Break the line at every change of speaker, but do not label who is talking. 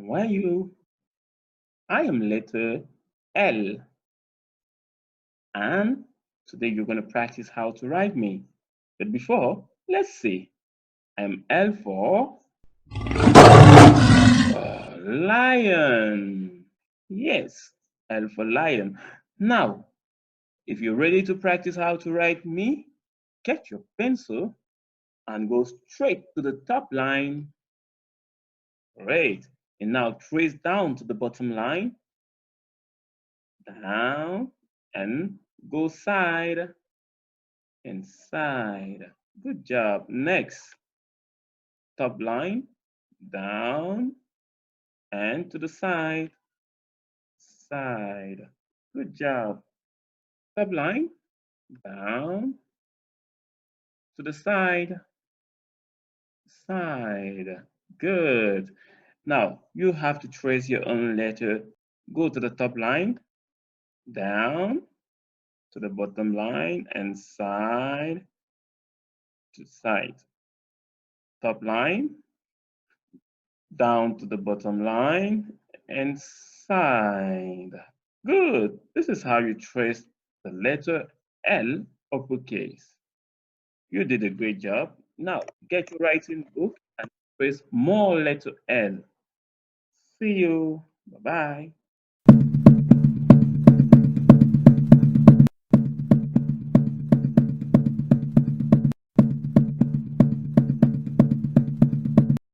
How are you? I am letter L, and today you're going to practice how to write me. But before, let's see. I am L for lion. Yes, L for lion. Now, if you're ready to practice how to write me, get your pencil and go straight to the top line. Great. And now trace down to the bottom line, down, and go side and side. Good job. Next, top line, down, and to the side, side. Good job. Top line, down, to the side, side. Good. Now, you have to trace your own letter. Go to the top line, down, to the bottom line, and side to side. Top line, down to the bottom line, and side. Good. This is how you trace the letter L uppercase. You did a great job. Now get your writing book and trace more letter L. See you. Bye-bye.